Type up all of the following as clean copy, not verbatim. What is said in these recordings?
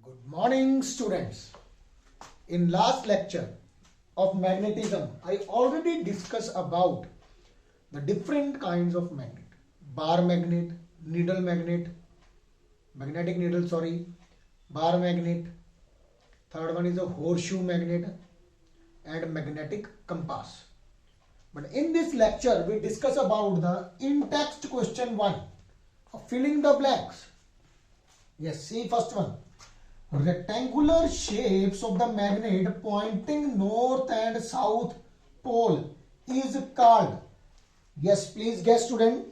Good morning, students. In last lecture of magnetism, I already discussed about the different kinds of magnet. Bar magnet, needle magnet, magnetic needle, bar magnet. Third one is a horseshoe magnet and magnetic compass. But in this lecture, we discuss about the in-text question 1, filling the blanks. Yes, see first one. Rectangular shapes of the magnet pointing north and south pole is called. Yes, please guess, student.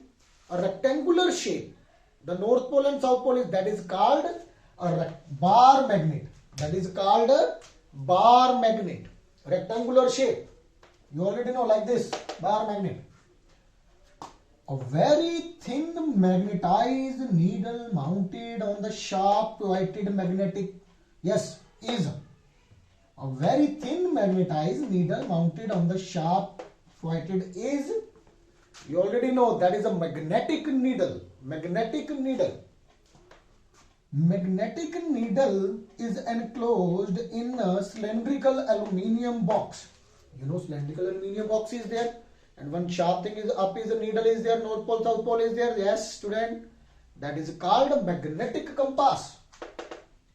A rectangular shape, the north pole and south pole is called a bar magnet. That is called a bar magnet. Rectangular shape. You already know, like this, bar magnet. A very thin magnetized needle mounted on the sharp pointed magnetic. Yes, is a very thin magnetized needle mounted on the sharp pointed is. You already know that is a magnetic needle. Magnetic needle. Magnetic needle is enclosed in a cylindrical aluminium box. You know, cylindrical aluminium box is there. And one sharp thing is up is the needle is there, north pole, south pole is there. Yes, student. That is called a magnetic compass.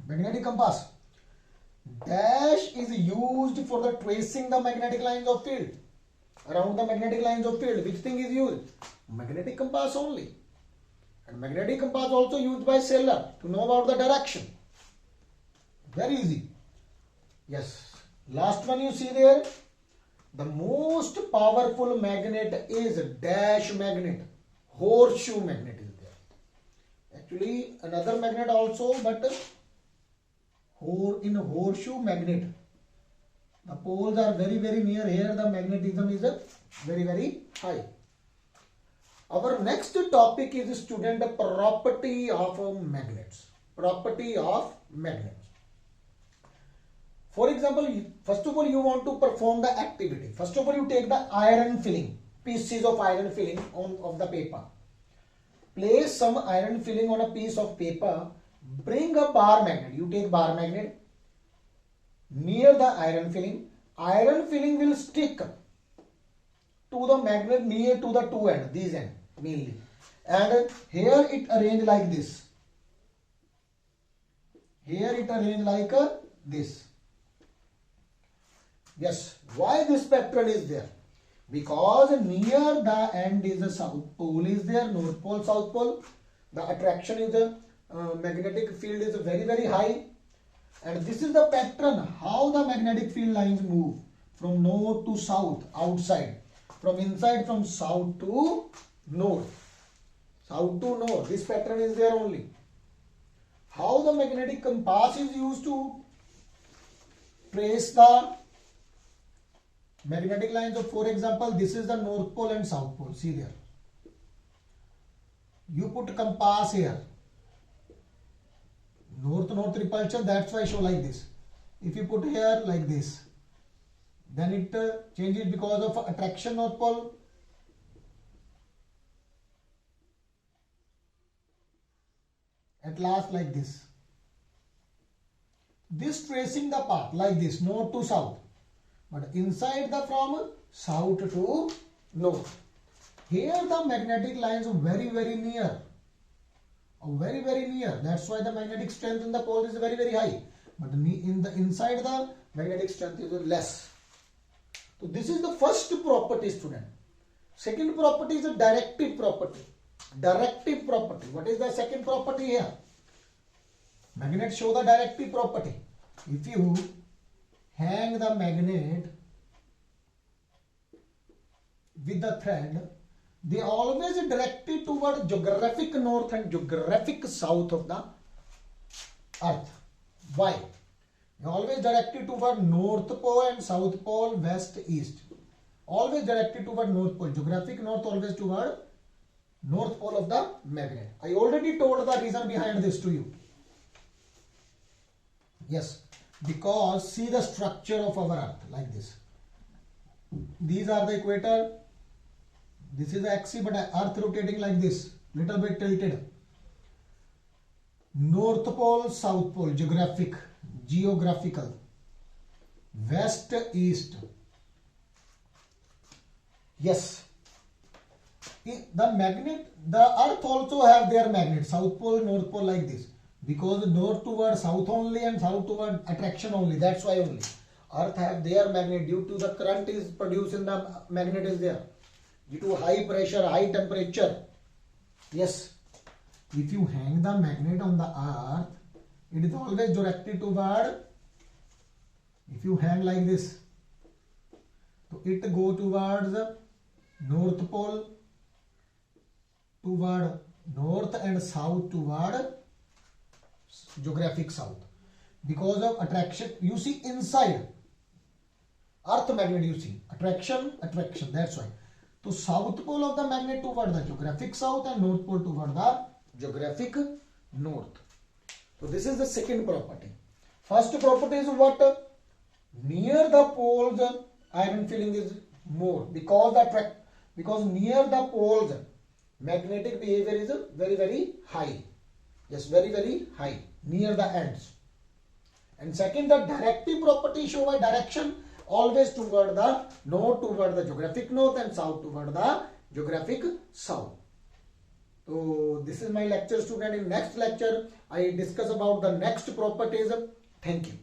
Magnetic compass. Dash is used for the tracing the magnetic lines of field. Around the magnetic lines of field, which thing is used? Magnetic compass only. And magnetic compass also used by sailor to know about the direction. Very easy. Yes. Last one you see there. The most powerful magnet is dash magnet. Horseshoe magnet is there. Actually, another magnet also, but in horseshoe magnet, the poles are very near. Here the magnetism is very high. Our next topic is student property of magnets. Property of magnets. For example, first of all, you want to perform the activity. First of all, you take the iron filling, pieces of iron filling of the paper. Place some iron filling on a piece of paper. Bring a bar magnet. You take bar magnet near the iron filling. Iron filling will stick to the magnet near to the two ends, these ends mainly. And here it arranged like this. Here it arranged like this. Yes, why this pattern is there? Because near the end is the south pole is there, north pole, south pole. The attraction is the magnetic field is very high. And this is the pattern how the magnetic field lines move from north to south, outside. From inside, from south to north. South to north. This pattern is there only. How the magnetic compass is used to trace the magnetic lines of, for example, this is the north pole and south pole. See there. You put compass here. North repulsion, that's why I show like this. If you put here like this, then it changes because of attraction north pole. At last like this. This tracing the path like this, north to south. But inside the from south to north. Here the magnetic lines are very near. Very near. That's why the magnetic strength in the pole is very high. But in the inside the magnetic strength is less. So this is the first property, student. Second property is a directive property. Directive property. What is the second property here? Magnets show the directive property. If you hang the magnet with the thread, they always directed toward geographic north and geographic south of the earth. Why? They always directed toward north pole and south pole, west, east. Always directed toward north pole. Geographic north always toward north pole of the magnet. I already told the reason behind this to you. Yes, because see the structure of our earth like this. These are the equator. This is the axis, but earth rotating like this, little bit tilted. North Pole, South Pole, geographical, west, east. Yes. The magnet, the earth also have their magnet, South Pole, North Pole, like this. Because north toward south only and south toward attraction only. That's why only. Earth have their magnet due to the current is produced in the magnet is there. Due to high pressure, high temperature. Yes. If you hang the magnet on the earth, it is always directed toward, if you hang like this, so it go towards the North Pole, toward north, and south toward geographic south. Because of attraction, you see inside earth magnet, you see attraction, that's why. So south pole of the magnet toward the geographic south and north pole toward the geographic north. So this is the second property. First property is what? Near the poles iron filling is more, because near the poles magnetic behavior is very high. Yes, very high near the ends. And second, the directive property show by direction always toward the north, toward the geographic north, and south toward the geographic south. So this is my lecture, student. In next lecture I discuss about the next properties. Thank you.